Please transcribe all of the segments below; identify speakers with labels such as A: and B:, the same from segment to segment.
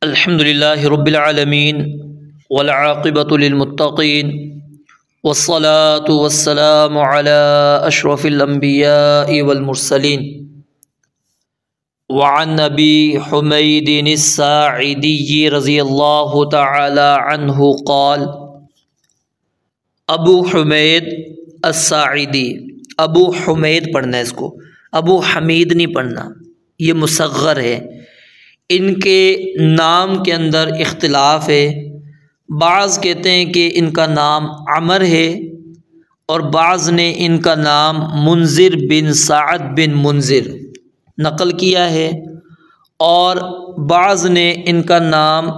A: الحمد للہ رب العالمین والعاقبۃ للمتقین والصلاة والسلام علی اشرف الانبیاء والمرسلین وعن ابی حمید الساعدی رضی اللہ تعالی عنہ قال ابو حمید الساعدی، ابو حمید پڑھنا ہے اس کو، ابو حمید نہیں پڑھنا، یہ مصغر ہے۔ ان کے نام کے اندر اختلاف ہے، بعض کہتے ہیں کہ ان کا نام عمر ہے اور بعض نے ان کا نام منذر بن سعد بن منذر نقل کیا ہے، اور بعض نے ان کا نام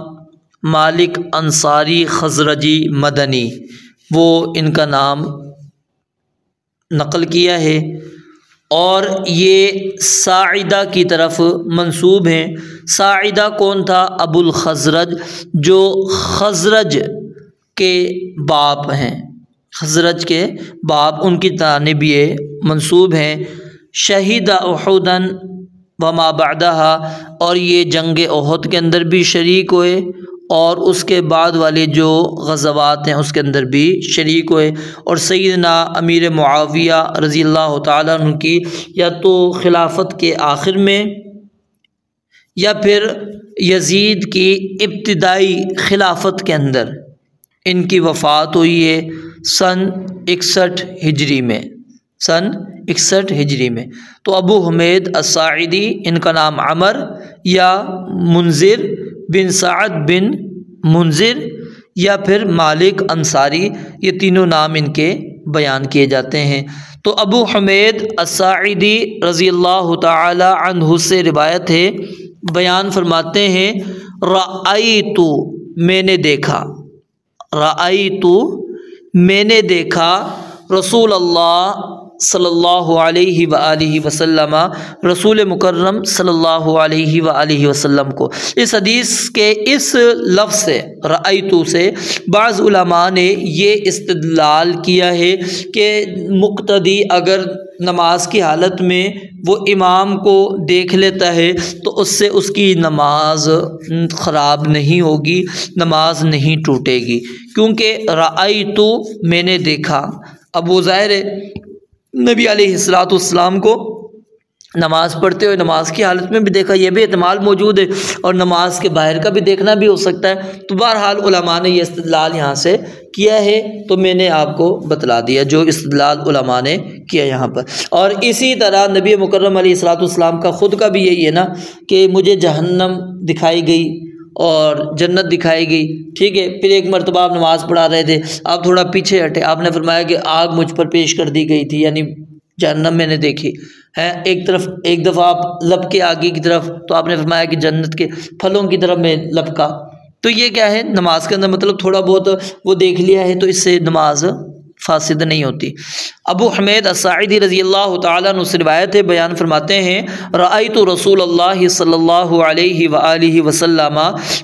A: مالک انصاری خزرجی مدنی وہ ان کا نام نقل کیا ہے، اور یہ ساعدہ کی طرف منسوب ہیں۔ ساعدہ کون تھا؟ ابو الخزرج، جو خزرج کے باپ ہیں، خزرج کے باپ ان کی جانب یہ منسوب ہیں۔ شہید احدن وما بعدہا، اور یہ جنگ احد کے اندر بھی شریک ہوئے اور اس کے بعد والے جو غزوات ہیں اس کے اندر بھی شریک ہوئے، اور سیدنا امیر معاویہ رضی اللہ تعالیٰ عنہ کی یا تو خلافت کے آخر میں یا پھر یزید کی ابتدائی خلافت کے اندر ان کی وفات ہوئی ہے سن 61 ہجری میں، سن 61 ہجری میں۔ تو ابو حمید الساعدی، ان کا نام عمر یا منذر بن سعد بن منذر یا پھر مالک انصاری، یہ تینوں نام ان کے بیان کیے جاتے ہیں۔ تو ابو حمید الساعدی رضی اللہ تعالی عنہ سے روایت ہے، بیان فرماتے ہیں رأیت، میں نے دیکھا، رأیت میں نے دیکھا رسول اللہ صلی اللہ علیہ وآلہ وسلم، رسول مکرم صلی اللہ علیہ وآلہ وسلم کو۔ اس حدیث کے اس لفظ سے رأیت سے بعض علماء نے یہ استدلال کیا ہے کہ مقتدی اگر نماز کی حالت میں وہ امام کو دیکھ لیتا ہے تو اس سے اس کی نماز خراب نہیں ہوگی، نماز نہیں ٹوٹے گی، کیونکہ رأیت میں نے دیکھا۔ اب وہ ظاہر ہے نبی علیہ السلام کو نماز پڑھتے ہوئے نماز کی حالت میں بھی دیکھا، یہ بھی احتمال موجود ہے، اور نماز کے باہر کا بھی دیکھنا بھی ہو سکتا ہے۔ تو بہرحال علماء نے یہ استدلال یہاں سے کیا ہے، تو میں نے آپ کو بتلا دیا جو استدلال علماء نے کیا یہاں پر۔ اور اسی طرح نبی مکرم علیہ السلام کا خود کا بھی یہی ہے نا کہ مجھے جہنم دکھائی گئی اور جنت دکھائی گئی، ٹھیک ہے۔ پھر ایک مرتبہ آپ نماز پڑھا رہے تھے، آپ تھوڑا پیچھے ہٹے، آپ نے فرمایا کہ آگ مجھ پر پیش کر دی گئی تھی، یعنی جہنم میں نے دیکھی ہے ایک دفعہ آپ لب کے آگے کی طرف، تو آپ نے فرمایا کہ جنت کے پھلوں کی طرف میں لبکا۔ تو یہ کیا ہے نماز کے اندر، مطلب تھوڑا بہت وہ دیکھ لیا ہے تو اس سے نماز فاسد نہیں ہوتی۔ ابو حمید الساعدی رضی اللہ تعالیٰ عنہ سے روایت ہے، بیان فرماتے ہیں رأیت رسول اللہ صلی اللہ علیہ وآلہ وسلم،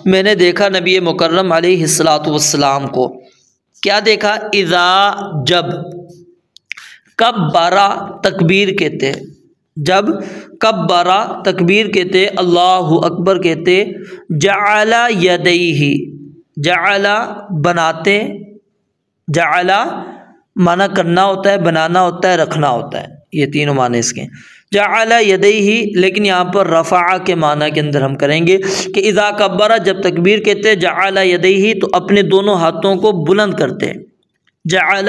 A: میں نے دیکھا نبی مکرم علیہ السلام کو۔ کیا دیکھا؟ اذا، جب، کبرا تکبیر کہتے، جب کبرا تکبیر کہتے، اللہ اکبر کہتے، جعل یدیہ، جعل بناتے، جعل معنی کرنا ہوتا ہے، بنانا ہوتا ہے، رکھنا ہوتا ہے، یہ تینوں معنی اس کے۔ جعل یدیہ لیکن یہاں پر رفع کے معنی کے اندر ہم کریں گے کہ اذا کبرا، جب تکبیر کہتے، جعل یدیہ تو اپنے دونوں ہاتھوں کو بلند کرتے، جعل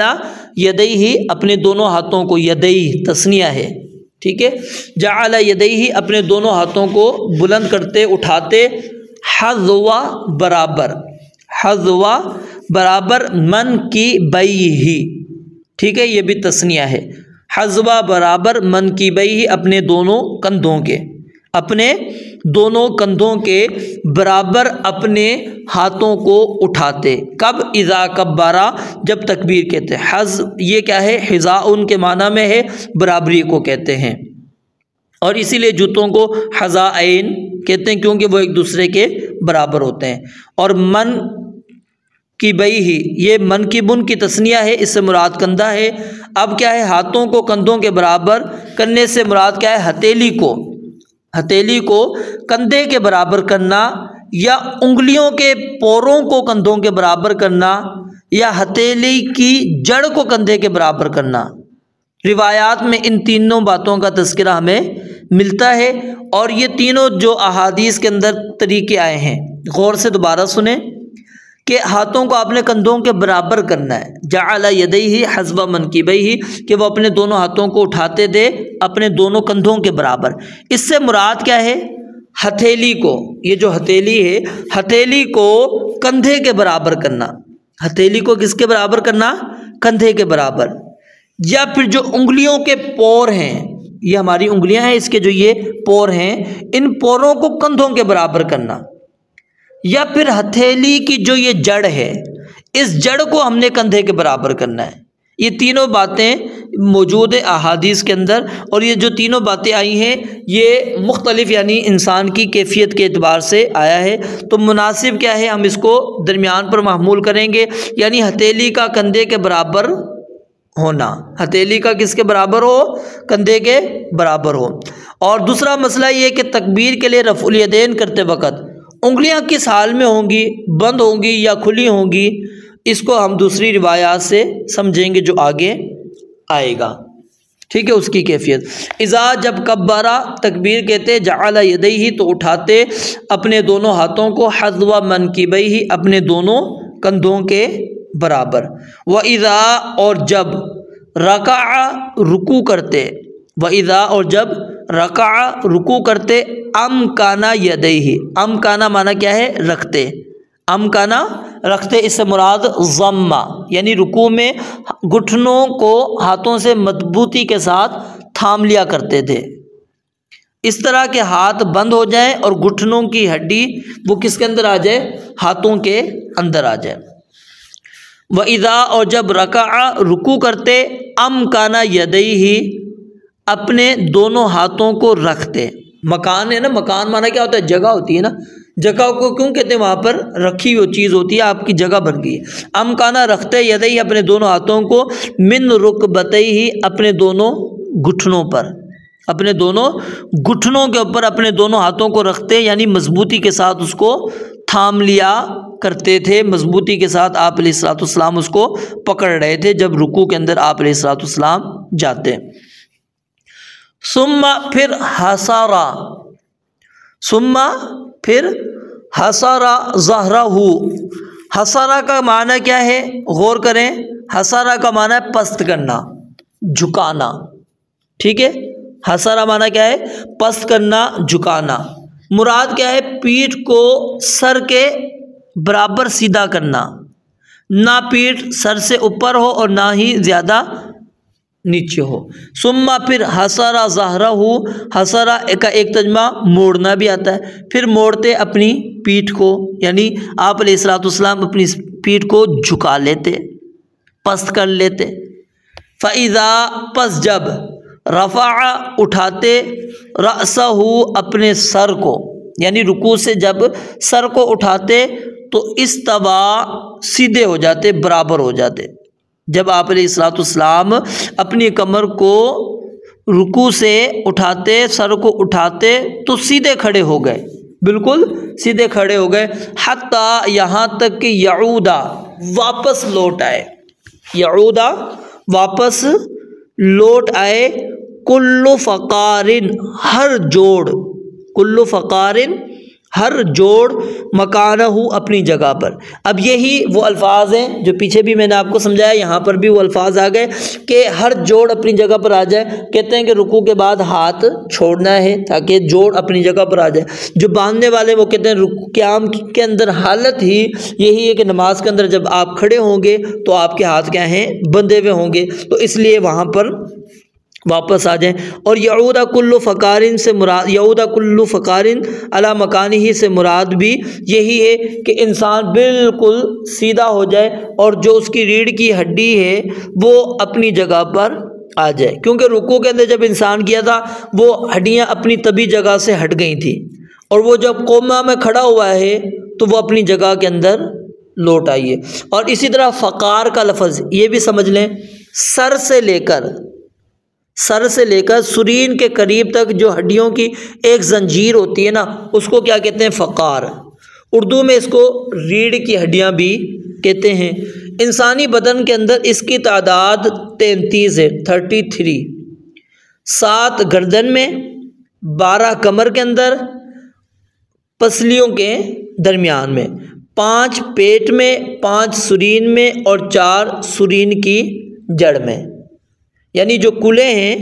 A: یدیہ اپنے دونوں ہاتھوں کو، یدیہ تثنیہ ہے، ٹھیک ہے، جعل یدیہ اپنے دونوں ہاتھوں کو بلند کرتے، اٹھاتے، حذو برابر، حذو برابر، من کی بیہ، ٹھیک ہے، یہ بھی تثنیہ ہے، حذو برابر من کی بیہ اپنے دونوں کندھوں کے، اپنے دونوں کندھوں کے برابر اپنے ہاتھوں کو اٹھاتے۔ کب؟ اذا کبرا، جب تکبیر کہتے۔ حذ یہ کیا ہے؟ حذاء کے معنی میں ہے، برابری کو کہتے ہیں، اور اسی لیے جوتوں کو حذائین کہتے ہیں کیونکہ وہ ایک دوسرے کے برابر ہوتے ہیں۔ اور من کی بیہ، یہ من کی بن کی تثنیہ ہے، اس سے مراد کندھا ہے۔ اب کیا ہے؟ ہاتھوں کو کندھوں کے برابر کرنے سے مراد کیا ہے؟ ہتھیلی کو کندھے کے برابر کرنا یا انگلیوں کے پوروں کو کندھوں کے برابر کرنا یا ہتھیلی کی جڑ کو کندھے کے برابر کرنا۔ روایات میں ان تینوں باتوں کا تذکرہ ہمیں ملتا ہے، اور یہ تینوں جو احادیث کے اندر طریقے آئے ہیں غور سے دوبارہ سنیں کہ ہاتھوں کو آپ نے کندھوں کے برابر کرنا ہے۔ جعل یدیہ حذو منکبیہ، کہ وہ اپنے دونوں ہاتھوں کو اٹھاتے دے اپنے دونوں کندھوں کے برابر۔ اس سے مراد کیا ہے؟ ہتھیلی کو، یہ جو ہتھیلی ہے ہتھیلی کو کندھے کے برابر کرنا۔ ہتھیلی کو کس کے برابر کرنا؟ کندھے کے برابر۔ یا پھر جو انگلیوں کے پور ہیں، یہ ہماری انگلیاں ہیں، اس کے جو یہ پور ہیں ان پوروں کو کندھوں کے برابر کرنا۔ یا پھر ہتھیلی کی جو یہ جڑ ہے اس جڑ کو ہم نے کندھے کے برابر کرنا ہے۔ یہ تینوں باتیں موجود ہیں احادیث کے اندر، اور یہ جو تینوں باتیں آئی ہیں یہ مختلف یعنی انسان کی کیفیت کے اعتبار سے آیا ہے، تو مناسب کیا ہے؟ ہم اس کو درمیان پر محمول کریں گے، یعنی ہتھیلی کا کندھے کے برابر ہونا۔ ہتھیلی کا کس کے برابر ہو؟ کندھے کے برابر ہو۔ اور دوسرا مسئلہ یہ کہ تکبیر کے لیے رفع الیدین کرتے وقت انگلیاں کس حال میں ہوں گی، بند ہوں گی یا کھلی ہوں گی، اس کو ہم دوسری روایات سے سمجھیں گے جو آگے آئے گا، ٹھیک ہے، اس کی کیفیت۔ اذا جب کبرا تکبیر کہتے جعل یدیہ تو اٹھاتے اپنے دونوں ہاتھوں کو حذو منکبیہ اپنے دونوں کندھوں کے برابر۔ وَإِذَا اور جب رکع رکوع کرتے، وَإِذَا اور جب رکع رکوع کرتے امکانا یدیہ، امکانا معنی کیا ہے؟ رکھتے، امکانا رکھتے، اس سے مراد ضمہ، یعنی رکوع میں گھٹنوں کو ہاتھوں سے مضبوطی کے ساتھ تھام لیا کرتے تھے، اس طرح کہ ہاتھ بند ہو جائیں اور گھٹنوں کی ہڈی وہ کس کے اندر آ جائے؟ ہاتھوں کے اندر آ جائے۔ وَإِذَا اور جب رکع رکوع کرتے امکانا یدیہ اپنے دونوں ہاتھوں کو رکھتے۔ مکان ہے نا، مکان مانا کیا ہوتا ہے؟ جگہ ہوتی ہے نا، جگہ کو کیوں کہتے ہیں؟ وہاں پر رکھی ہوئی چیز ہوتی ہے، آپ کی جگہ بن گئی ہے۔ امکانا رکھتے یدیہ اپنے دونوں ہاتھوں کو من رکبتیہ اپنے دونوں گھٹنوں پر، اپنے دونوں گھٹنوں کے اوپر اپنے دونوں ہاتھوں کو رکھتے، یعنی مضبوطی کے ساتھ اس کو تھام لیا کرتے تھے، مضبوطی کے ساتھ آپ علیہ الصلوۃ والسلام اس کو پکڑ رہے تھے جب رکوع کے اندر آپ علیہ الصلوۃ والسلام جاتے۔ ثم پھر حسارا، ثم پھر حسارا ظہرہ، حسارا کا معنی کیا ہے؟ غور کریں، حسارا کا معنی ہے پست کرنا، جھکانا، ٹھیک ہے، حسارا معنی کیا ہے؟ پست کرنا، جھکانا۔ مراد کیا ہے؟ پیٹھ کو سر کے برابر سیدھا کرنا، نہ پیٹھ سر سے اوپر ہو اور نہ ہی زیادہ نیچے ہو۔ ثم پھر حسرا ظہرہ، حسرا کا ایک ترجمہ موڑنا بھی آتا ہے، پھر موڑتے اپنی پیٹھ کو، یعنی آپ علیہ الصلوۃ والسلام اپنی پیٹھ کو جھکا لیتے، پست کر لیتے۔ فَإِذَا پس جب رفع اٹھاتے رأسہ اپنے سر کو، یعنی رکوع سے جب سر کو اٹھاتے تو استوا سیدھے ہو جاتے، برابر ہو جاتے۔ جب آپ علیہ الصلوۃ والسلام اپنی کمر کو رکوع سے اٹھاتے، سر کو اٹھاتے تو سیدھے کھڑے ہو گئے، بالکل سیدھے کھڑے ہو گئے، حتی یہاں تک کہ یعودا واپس لوٹ آئے، یعودا واپس لوٹ آئے، کل فقارن ہر جوڑ، کل فقارن ہر جوڑ، مکانہ اپنی جگہ پر۔ اب یہی وہ الفاظ ہیں جو پیچھے بھی میں نے آپ کو سمجھایا، یہاں پر بھی وہ الفاظ آ گئے کہ ہر جوڑ اپنی جگہ پر آ جائے۔ کہتے ہیں کہ رکوع کے بعد ہاتھ چھوڑنا ہے تاکہ جوڑ اپنی جگہ پر آ جائے۔ جو باندھنے والے وہ کہتے ہیں قیام کے اندر حالت ہی یہی ہے کہ نماز کے اندر جب آپ کھڑے ہوں گے تو آپ کے ہاتھ کیا ہیں؟ بندھے ہوئے ہوں گے، تو اس لیے وہاں پر واپس آ جائیں۔ اور یعود کل فقارن سے مراد، یعود کل فقارن علی مکانہ سے مراد بھی یہی ہے کہ انسان بالکل سیدھا ہو جائے اور جو اس کی ریڑھ کی ہڈی ہے وہ اپنی جگہ پر آ جائے، کیونکہ رکوع کے اندر جب انسان کیا تھا وہ ہڈیاں اپنی طبی جگہ سے ہٹ گئی تھیں، اور وہ جب قومہ میں کھڑا ہوا ہے تو وہ اپنی جگہ کے اندر لوٹ آئی ہے۔ اور اسی طرح فقار کا لفظ یہ بھی سمجھ لیں، سر سے لے کر سرین کے قریب تک جو ہڈیوں کی ایک زنجیر ہوتی ہے نا، اس کو کیا کہتے ہیں؟ فقار۔ اردو میں اس کو ریڑھ کی ہڈیاں بھی کہتے ہیں۔ انسانی بدن کے اندر اس کی تعداد 33 ہے، 33۔ 7 گردن میں، 12 کمر کے اندر پسلیوں کے درمیان میں، 5 پیٹ میں، 5 سرین میں اور 4 سرین کی جڑ میں، یعنی جو کولے ہیں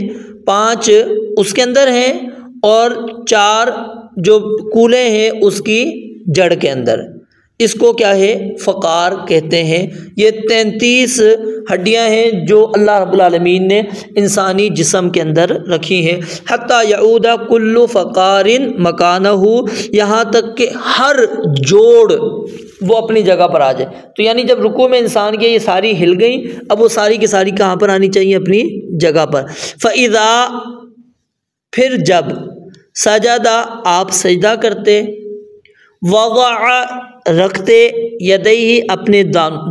A: 5 اس کے اندر ہیں اور 4 جو کولے ہیں اس کی جڑ کے اندر، اس کو کیا ہے؟ فقار کہتے ہیں۔ یہ 33 ہڈیاں ہیں جو اللہ رب العالمین نے انسانی جسم کے اندر رکھی ہیں۔ حتی یعود کل فقار مکانہ، یہاں تک کہ ہر جوڑ وہ اپنی جگہ پر آ جائے۔ تو یعنی جب رکوع میں انسان کے یہ ساری ہل گئیں، اب وہ ساری کی ساری کہاں پر آنی چاہیے؟ اپنی جگہ پر۔ فَإِذَا، پھر جب، سجدہ، آپ سجدہ کرتے، وضع، رکھتے، یدیہ، اپنے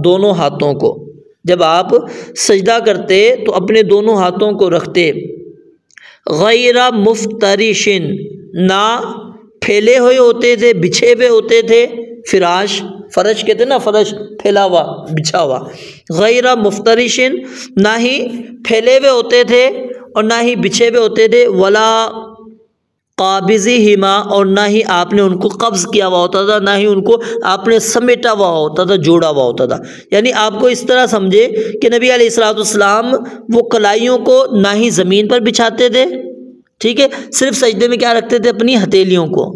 A: دونوں ہاتھوں کو، جب آپ سجدہ کرتے تو اپنے دونوں ہاتھوں کو رکھتے، غیر مفترش، نہ پھیلے ہوئے ہوتے تھے، بچھے ہوئے ہوتے تھے، فراش، فرش کہتے ہیں نا، فرش پھیلا ہوا، بچھا ہوا، غیر مفترش، نہ ہی پھیلے ہوئے ہوتے تھے اور نہ ہی بچھے ہوئے ہوتے تھے، ولا قابضہما، اور نہ ہی آپ نے ان کو قبض کیا ہوا ہوتا تھا، نہ ہی ان کو آپ نے سمیٹا ہوا ہوتا تھا، جوڑا ہوا ہوتا تھا۔ یعنی آپ کو اس طرح سمجھے کہ نبی علیہ الصلوۃ والسلام وہ کلائیوں کو نہ ہی زمین پر بچھاتے تھے، ٹھیک ہے، صرف سجدے میں کیا رکھتے تھے؟ اپنی ہتھیلیوں کو،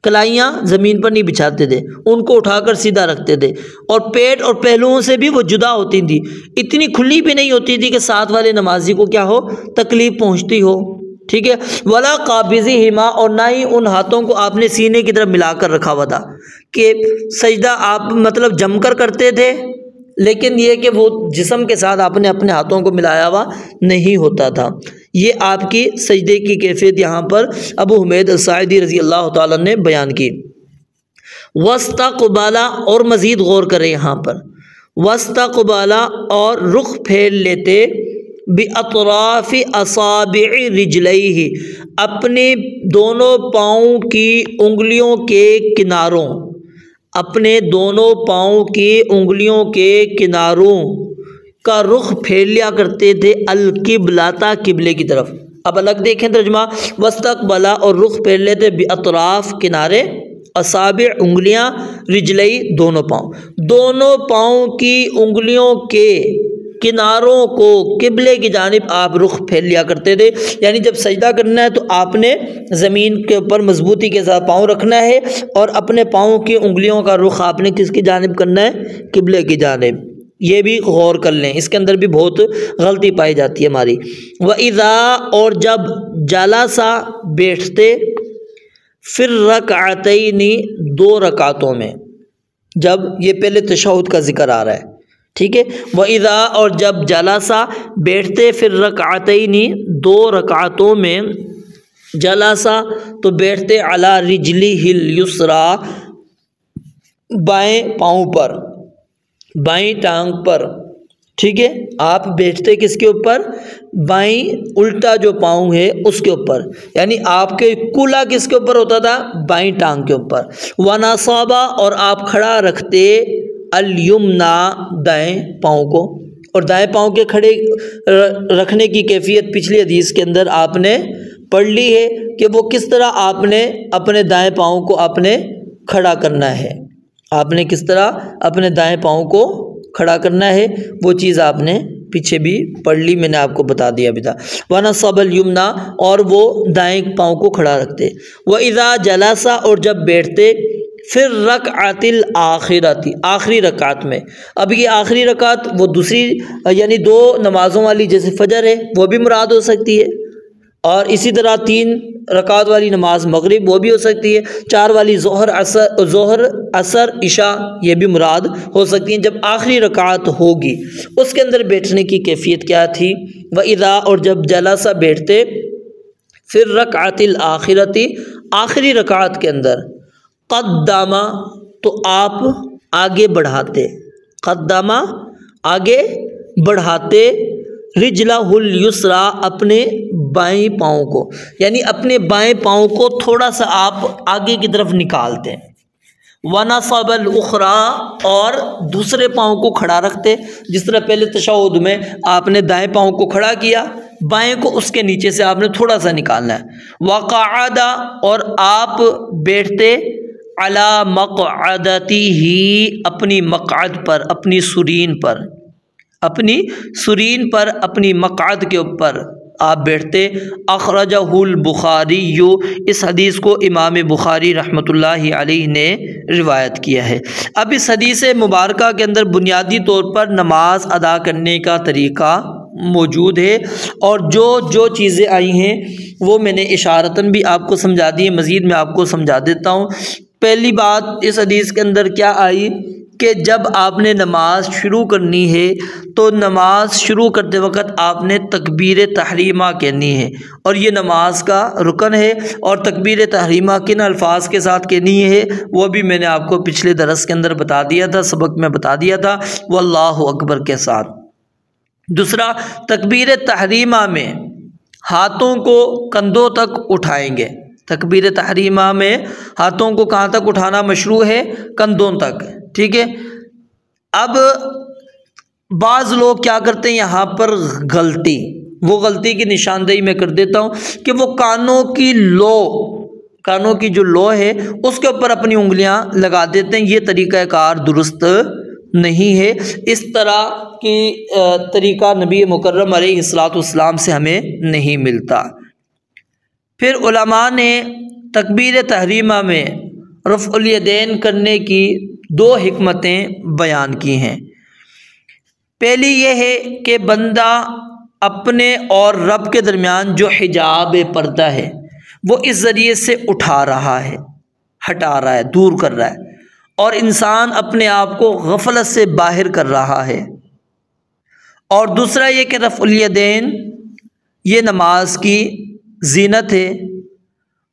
A: کلائیاں زمین پر نہیں بچھاتے تھے، ان کو اٹھا کر سیدھا رکھتے تھے، اور پیٹ اور پہلوؤں سے بھی وہ جدا ہوتی تھی، اتنی کھلی بھی نہیں ہوتی تھی کہ ساتھ والے نمازی کو کیا ہو؟ تکلیف پہنچتی ہو، ٹھیک ہے۔ ولا قابضہما، اور نہ ہی ان ہاتھوں کو آپ نے سینے کی طرف ملا کر رکھا ہوا تھا کہ سجدہ آپ مطلب جم کر کرتے تھے، لیکن یہ کہ وہ جسم کے ساتھ آپ نے اپنے ہاتھوں کو ملایا ہوا نہیں ہوتا تھا۔ یہ آپ کی سجدے کی کیفیت یہاں پر ابو حمید الساعدی رضی اللہ تعالیٰ نے بیان کی۔ واستقبلا، اور مزید غور کریں یہاں پر، واستقبلا، اور رخ پھیر لیتے، باطراف اصابع رجلیہ، اپنے دونوں پاؤں کی انگلیوں کے کناروں، اپنے دونوں پاؤں کی انگلیوں کے کناروں کا رخ پھیر لیا کرتے تھے، القبلہ، قبلے کی طرف۔ اب الگ دیکھیں ترجمہ، واستقبلا، اور رخ پھیر لیتے، باطراف، کنارے، اصابع، انگلیاں، رجلئی، دونوں پاؤں، دونوں پاؤں کی انگلیوں کے کناروں کو قبلے کی جانب آپ رخ پھیر لیا کرتے تھے۔ یعنی جب سجدہ کرنا ہے تو آپ نے زمین کے اوپر مضبوطی کے ساتھ پاؤں رکھنا ہے، اور اپنے پاؤں کی انگلیوں کا رخ آپ نے کس کی جانب کرنا ہے؟ قبلے کی جانب۔ یہ بھی غور کر لیں، اس کے اندر بھی بہت غلطی پائی جاتی ہے ہماری۔ وَإِذَا، اور جب، جلسا، بیٹھتے، فی الرکعتین، 2 رکعتوں میں، جب یہ پہلے تشہد کا ذکر آ رہا ہے، ٹھیک ہے۔ وَإِذَا، اور جب، جلسا، بیٹھتے، فی الرکعتین، 2 رکعتوں میں، جلسا، تو بیٹھتے، علی رجلہ الیسری، بائیں پاؤں پر، بائیں ٹانگ پر، ٹھیک ہے۔ آپ بیٹھتے کس کے اوپر؟ بائیں الٹا جو پاؤں ہے اس کے اوپر، یعنی آپ کے کولا کس کے اوپر ہوتا تھا؟ بائیں ٹانگ کے اوپر۔ وَنَصَبَ، اور آپ کھڑا رکھتے، الیمنا، دائیں پاؤں کو، اور دائیں پاؤں کے کھڑے رکھنے کی کیفیت پچھلی حدیث کے اندر آپ نے پڑھ لی ہے کہ وہ کس طرح آپ نے اپنے دائیں پاؤں کو آپ نے کھڑا کرنا ہے، آپ نے کس طرح اپنے دائیں پاؤں کو کھڑا کرنا ہے، وہ چیز آپ نے پیچھے بھی پڑھ لی، میں نے آپ کو بتا دیا بھی تھا۔ وَنَصَبَ الْيُمْنَى، اور وہ دائیں پاؤں کو کھڑا رکھتے۔ وَإِذَا جَلَسَ، اور جب بیٹھتے، فِي الرَّكْعَةِ الْآخِرَةِ، آخری رکعت میں۔ اب یہ آخری رکعت وہ دوسری یعنی 2 نمازوں والی جیسے فجر ہے وہ بھی مراد ہو سکتی ہے، اور اسی طرح 3 رکعت والی نماز مغرب وہ بھی ہو سکتی ہے، 4 والی ظہر عصر عشاء یہ بھی مراد ہو سکتی ہیں۔ جب آخری رکعت ہوگی اس کے اندر بیٹھنے کی کیفیت کیا تھی؟ وَإِذَا، اور جب جلسہ بیٹھتے، فِي الرَّكْعَةِ الْآخِرَةِ، آخری رکعت کے اندر، قدامہ، تو آپ آگے بڑھاتے، قدامہ، آگے بڑھاتے، رجلہ الیسری، اپنے بائیں پاؤں کو، یعنی اپنے بائیں پاؤں کو تھوڑا سا آپ آگے کی طرف نکالتے ہیں۔ ونصب الاخری، اور دوسرے پاؤں کو کھڑا رکھتے، جس طرح پہلے تشہد میں آپ نے دائیں پاؤں کو کھڑا کیا، بائیں کو اس کے نیچے سے آپ نے تھوڑا سا نکالنا ہے۔ وقعد، اور آپ بیٹھتے، علی مقعدتہ، اپنی مقعد پر، اپنی سرین پر، اپنی سرین پر، اپنی مقعد کے اوپر آپ بیٹھتے۔ اخرجہ البخاری، اس حدیث کو امام بخاری رحمۃ اللہ علیہ نے روایت کیا ہے۔ اب اس حدیث مبارکہ کے اندر بنیادی طور پر نماز ادا کرنے کا طریقہ موجود ہے، اور جو چیزیں آئی ہیں وہ میں نے اشارتاً بھی آپ کو سمجھا دی ہیں، مزید میں آپ کو سمجھا دیتا ہوں۔ پہلی بات اس حدیث کے اندر کیا آئی کہ جب آپ نے نماز شروع کرنی ہے تو نماز شروع کرتے وقت آپ نے تکبیر تحریمہ کہنی ہے، اور یہ نماز کا رکن ہے۔ اور تکبیر تحریمہ کن الفاظ کے ساتھ کہنی ہے وہ بھی میں نے آپ کو پچھلے درس کے اندر بتا دیا تھا، سبق میں بتا دیا تھا، واللہ اکبر کے ساتھ۔ دوسرا، تکبیر تحریمہ میں ہاتھوں کو کندھوں تک اٹھائیں گے۔ تکبیر تحریمہ میں ہاتھوں کو کہاں تک اٹھانا مشروع ہے؟ کندھوں تک، ٹھیک ہے۔ اب بعض لوگ کیا کرتے ہیں یہاں پر غلطی، وہ غلطی کی نشاندہی میں کر دیتا ہوں کہ وہ کانوں کی جو لو ہے اس کے اوپر اپنی انگلیاں لگا دیتے ہیں۔ یہ طریقہ کار درست نہیں ہے، اس طرح کی طریقہ نبی مکرم علیہ الصلوۃ سے ہمیں نہیں ملتا۔ پھر علماء نے تکبیر تحریمہ میں رفع الیدین کرنے کی 2 حکمتیں بیان کی ہیں۔ پہلی یہ ہے کہ بندہ اپنے اور رب کے درمیان جو حجاب پردہ ہے وہ اس ذریعے سے اٹھا رہا ہے، ہٹا رہا ہے، دور کر رہا ہے، اور انسان اپنے آپ کو غفلت سے باہر کر رہا ہے۔ اور دوسرا یہ کہ رفع الیدین یہ نماز کی زینت ہے،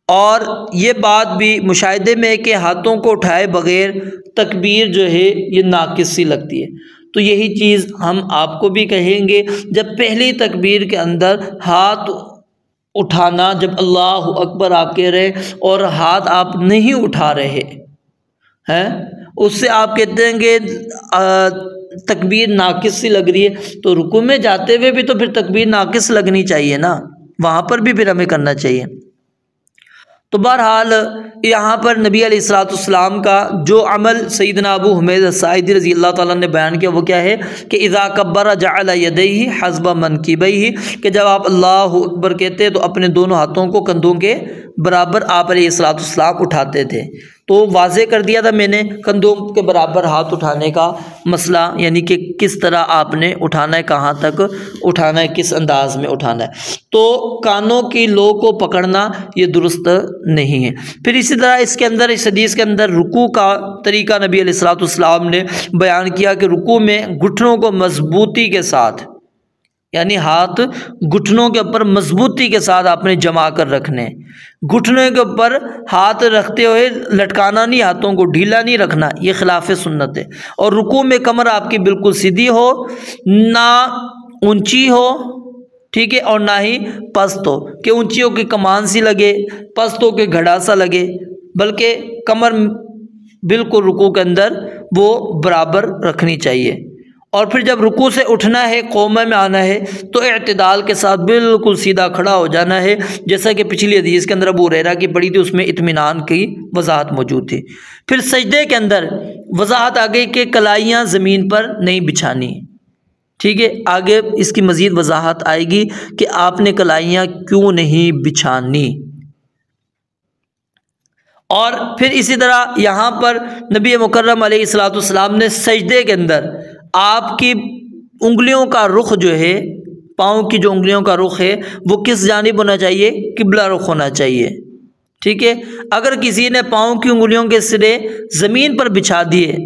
A: اور یہ بات بھی مشاہدے میں ہے کہ ہاتھوں کو اٹھائے بغیر تکبیر جو ہے یہ ناقص سی لگتی ہے۔ تو یہی چیز ہم آپ کو بھی کہیں گے، جب پہلی تکبیر کے اندر ہاتھ اٹھانا، جب اللہ اکبر آپ کہہ رہے اور ہاتھ آپ نہیں اٹھا رہے ہیں، اس سے آپ کہتے ہیں کہ تکبیر ناقص سی لگ رہی ہے، تو رکوع میں جاتے ہوئے بھی تو پھر تکبیر ناقص لگنی چاہیے نا، وہاں پر بھی پھر ہمیں کرنا چاہیے۔ تو بہرحال یہاں پر نبی علیہ السلام کا جو عمل سیدنا ابو حمید الساعدی رضی اللہ تعالیٰ نے بیان کیا وہ کیا ہے کہ اذا کبر جعل یدیہ حذو منکبیہ، کہ جب آپ اللہ اکبر کہتے تو اپنے دونوں ہاتھوں کو کندھوں کے برابر آپ علیہ السلام اٹھاتے تھے۔ تو واضح کر دیا تھا میں نے کندھوں کے برابر ہاتھ اٹھانے کا مسئلہ، یعنی کہ کس طرح آپ نے اٹھانا ہے، کہاں تک اٹھانا ہے، کس انداز میں اٹھانا ہے۔ تو کانوں کی لو کو پکڑنا یہ درست نہیں ہے۔ پھر اسی طرح اس کے اندر، اس حدیث کے اندر رکوع کا طریقہ نبی علیہ السلام نے بیان کیا کہ رکوع میں گھٹنوں کو مضبوطی کے ساتھ، یعنی ہاتھ گھٹنوں کے اوپر مضبوطی کے ساتھ آپ نے جما کر رکھنے، گھٹنوں کے اوپر ہاتھ رکھتے ہوئے لٹکانا نہیں، ہاتھوں کو ڈھیلا نہیں رکھنا، یہ خلاف سنت ہے۔ اور رکوع میں کمر آپ کی بالکل سیدھی ہو، نہ اونچی ہو، ٹھیک ہے، اور نہ ہی پست ہو کہ اونچی ہو کہ کمان سی لگے، پست ہو کہ گھڑا سا لگے، بلکہ کمر بالکل رکوع کے اندر وہ برابر رکھنی چاہیے۔ اور پھر جب رکوع سے اٹھنا ہے، قومہ میں آنا ہے، تو اعتدال کے ساتھ بالکل سیدھا کھڑا ہو جانا ہے، جیسا کہ پچھلی حدیث کے اندر ابو ہریرہ کی پڑھی تھی، اس میں اطمینان کی وضاحت موجود تھی۔ پھر سجدے کے اندر وضاحت آ گئی کہ کلائیاں زمین پر نہیں بچھانی، ٹھیک ہے، آگے اس کی مزید وضاحت آئے گی کہ آپ نے کلائیاں کیوں نہیں بچھانی۔ اور پھر اسی طرح یہاں پر نبی مکرم علیہ السلام نے سجدے کے اندر آپ کی انگلیوں کا رخ جو ہے، پاؤں کی جو انگلیوں کا رخ ہے وہ کس جانب ہونا چاہیے؟ قبلہ رخ ہونا چاہیے، ٹھیک ہے۔ اگر کسی نے پاؤں کی انگلیوں کے سرے زمین پر بچھا دیے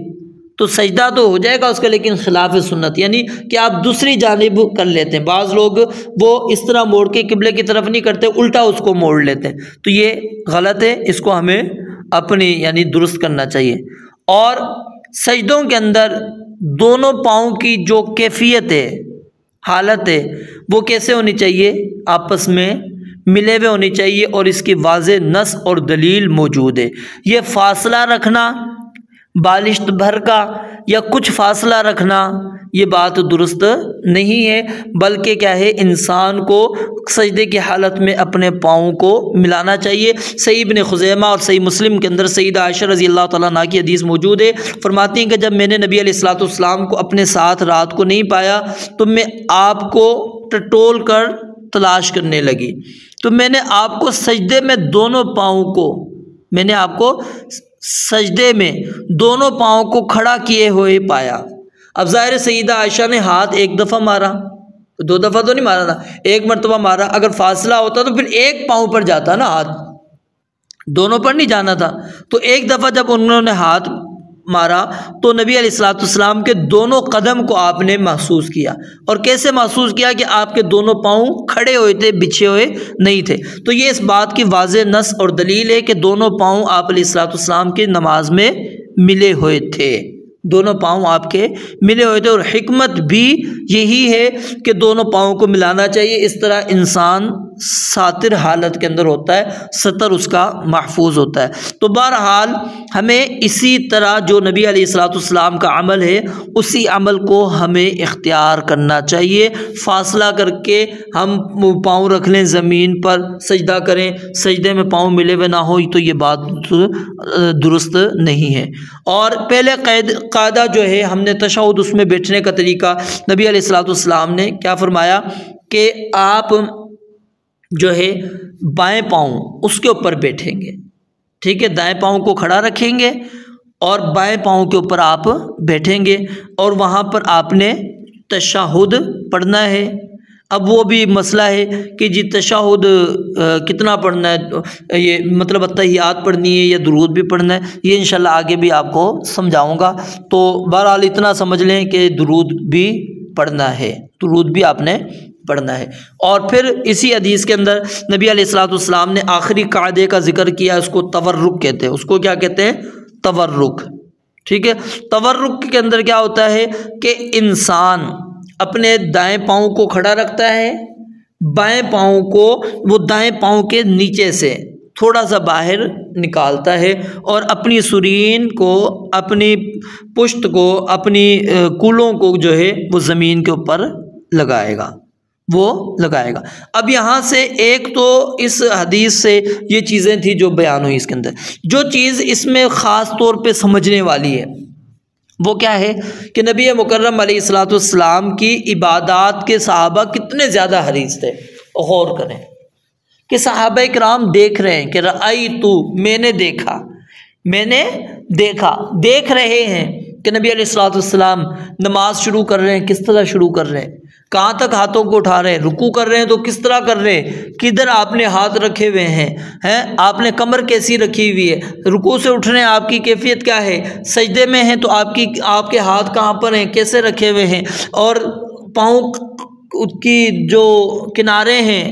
A: تو سجدہ تو ہو جائے گا اس کا، لیکن خلاف سنت، یعنی کہ آپ دوسری جانب کر لیتے ہیں۔ بعض لوگ وہ اس طرح موڑ کے قبلے کی طرف نہیں کرتے، الٹا اس کو موڑ لیتے ہیں، تو یہ غلط ہے، اس کو ہمیں اپنی یعنی درست کرنا چاہیے۔ اور سجدوں کے اندر دونوں پاؤں کی جو کیفیت ہے، حالت ہے، وہ کیسے ہونی چاہیے؟ آپس میں ملے ہوئے ہونی چاہیے، اور اس کی واضح نص اور دلیل موجود ہے۔ یہ فاصلہ رکھنا بالشت بھر کا یا کچھ فاصلہ رکھنا یہ بات درست نہیں ہے، بلکہ کیا ہے، انسان کو سجدے کی حالت میں اپنے پاؤں کو ملانا چاہیے۔ صحیح ابن خزیمہ اور صحیح مسلم کے اندر سیدہ عائشہ رضی اللہ تعالیٰ عنہا کی حدیث موجود ہے، فرماتی ہیں کہ جب میں نے نبی علیہ الصلوۃ والسلام کو اپنے ساتھ رات کو نہیں پایا تو میں آپ کو ٹٹول کر تلاش کرنے لگی، تو میں نے آپ کو سجدے میں دونوں پاؤں کو سجدے میں دونوں پاؤں کو کھڑا کیے ہوئے پایا۔ اب ظاہر سیدہ عائشہ نے ہاتھ ایک دفعہ مارا، دو دفعہ تو نہیں مارا نا، ایک مرتبہ مارا، اگر فاصلہ ہوتا تو پھر ایک پاؤں پر جاتا نا، ہاتھ دونوں پر نہیں جانا تھا، تو ایک دفعہ جب انہوں نے ہاتھ مارا تو نبی علیہ الصلوۃ والسلام کے دونوں قدم کو آپ نے محسوس کیا، اور کیسے محسوس کیا کہ آپ کے دونوں پاؤں کھڑے ہوئے تھے، بچھے ہوئے نہیں تھے۔ تو یہ اس بات کی واضح نص اور دلیل ہے کہ دونوں پاؤں آپ علیہ الصلوۃ والسلام کی نماز میں ملے ہوئے تھے، دونوں پاؤں آپ کے ملے ہوئے تھے، اور حکمت بھی یہی ہے کہ دونوں پاؤں کو ملانا چاہیے، اس طرح انسان ساتر حالت کے اندر ہوتا ہے، ستر اس کا محفوظ ہوتا ہے۔ تو بہرحال ہمیں اسی طرح جو نبی علیہ الصلوۃ والسلام کا عمل ہے اسی عمل کو ہمیں اختیار کرنا چاہیے، فاصلہ کر کے ہم پاؤں رکھ لیں زمین پر، سجدہ کریں، سجدے میں پاؤں ملے ہوئے نہ ہو، تو یہ بات درست نہیں ہے۔ اور پہلے قاعدہ جو ہے ہم نے تشہد اس میں بیٹھنے کا طریقہ نبی علیہ الصلوۃ والسلام نے کیا فرمایا کہ آپ جو ہے بائیں پاؤں اس کے اوپر بیٹھیں گے، ٹھیک ہے، دائیں پاؤں کو کھڑا رکھیں گے اور بائیں پاؤں کے اوپر آپ بیٹھیں گے، اور وہاں پر آپ نے تشہد پڑھنا ہے۔ اب وہ بھی مسئلہ ہے کہ جی تشہد کتنا پڑھنا ہے، یہ مطلب اتحیات پڑھنی ہے یا درود بھی پڑھنا ہے، یہ انشاءاللہ آگے بھی آپ کو سمجھاؤں گا۔ تو بہرحال اتنا سمجھ لیں کہ درود بھی پڑھنا ہے، درود بھی آپ نے پڑھنا ہے۔ اور پھر اسی حدیث کے اندر نبی علیہ الصلوۃ والسلام نے آخری قاعدے کا ذکر کیا، اس کو تورک کہتے ہیں، اس کو کیا کہتے ہیں؟ تورک، ٹھیک ہے۔ تورک کے اندر کیا ہوتا ہے کہ انسان اپنے دائیں پاؤں کو کھڑا رکھتا ہے، بائیں پاؤں کو وہ دائیں پاؤں کے نیچے سے تھوڑا سا باہر نکالتا ہے، اور اپنی سرین کو، اپنی پشت کو، اپنی کولوں کو جو ہے وہ زمین کے اوپر لگائے گا، اب یہاں سے ایک تو اس حدیث سے یہ چیزیں تھیں جو بیان ہوئی، اس کے اندر جو چیز اس میں خاص طور پہ سمجھنے والی ہے وہ کیا ہے کہ نبی مکرم علیہ الصلوۃ والسلام کی عبادات کے صحابہ کتنے زیادہ حریص تھے۔ غور کریں کہ صحابہ کرام دیکھ رہے ہیں کہ رأیت، میں نے دیکھا، دیکھ رہے ہیں کہ نبی علیہ الصلوۃ والسلام نماز شروع کر رہے ہیں، کس طرح شروع کر رہے ہیں، کہاں تک ہاتھوں کو اٹھا رہے ہیں، رکوع کر رہے ہیں تو کس طرح کر رہے ہیں، کدھر آپ نے ہاتھ رکھے ہوئے ہیں، آپ نے کمر کیسی رکھی ہوئی ہے، رکوع سے اٹھ رہے ہیں آپ کی کیفیت کیا ہے، سجدے میں ہیں تو آپ کے ہاتھ کہاں پر ہیں، کیسے رکھے ہوئے ہیں، اور پاؤں کی جو کنارے ہیں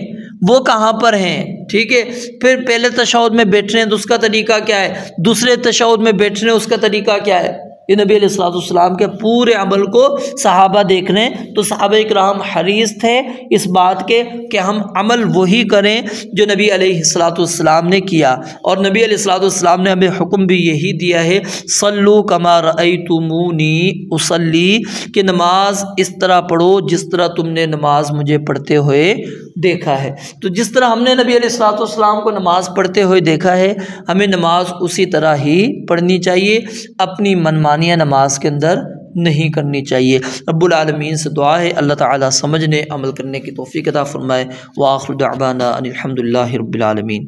A: وہ کہاں پر ہیں، ٹھیک ہے۔ پھر پہلے تشہد میں بیٹھنے تو اس کا طریقہ کیا ہے، دوسرے تشہد میں بیٹھنے اس کا طریقہ کیا ہے، یہ نبی علیہ الصلوۃ والسلام کے پورے عمل کو صحابہ دیکھ رہے ہیں۔ تو صحابہ کرام حریص تھے اس بات کے کہ ہم عمل وہی کریں جو نبی علیہ الصلوۃ والسلام نے کیا، اور نبی علیہ الصلوۃ والسلام نے ہمیں حکم بھی یہی دیا ہے، صلو کما رأیتمونی اصلی، کہ نماز اس طرح پڑھو جس طرح تم نے نماز مجھے پڑھتے ہوئے دیکھا ہے۔ تو جس طرح ہم نے نبی علیہ الصلوۃ والسلام کو نماز پڑھتے ہوئے دیکھا ہے، ہمیں نماز اسی طرح ہی پڑھنی چاہیے، اپنی منمانیاں نماز کے اندر نہیں کرنی چاہیے۔ رب العالمین سے دعا ہے اللہ تعالیٰ سمجھنے عمل کرنے کی توفیق عطا فرمائے۔ وآخر دعوانا ان الحمد للہ رب العالمین۔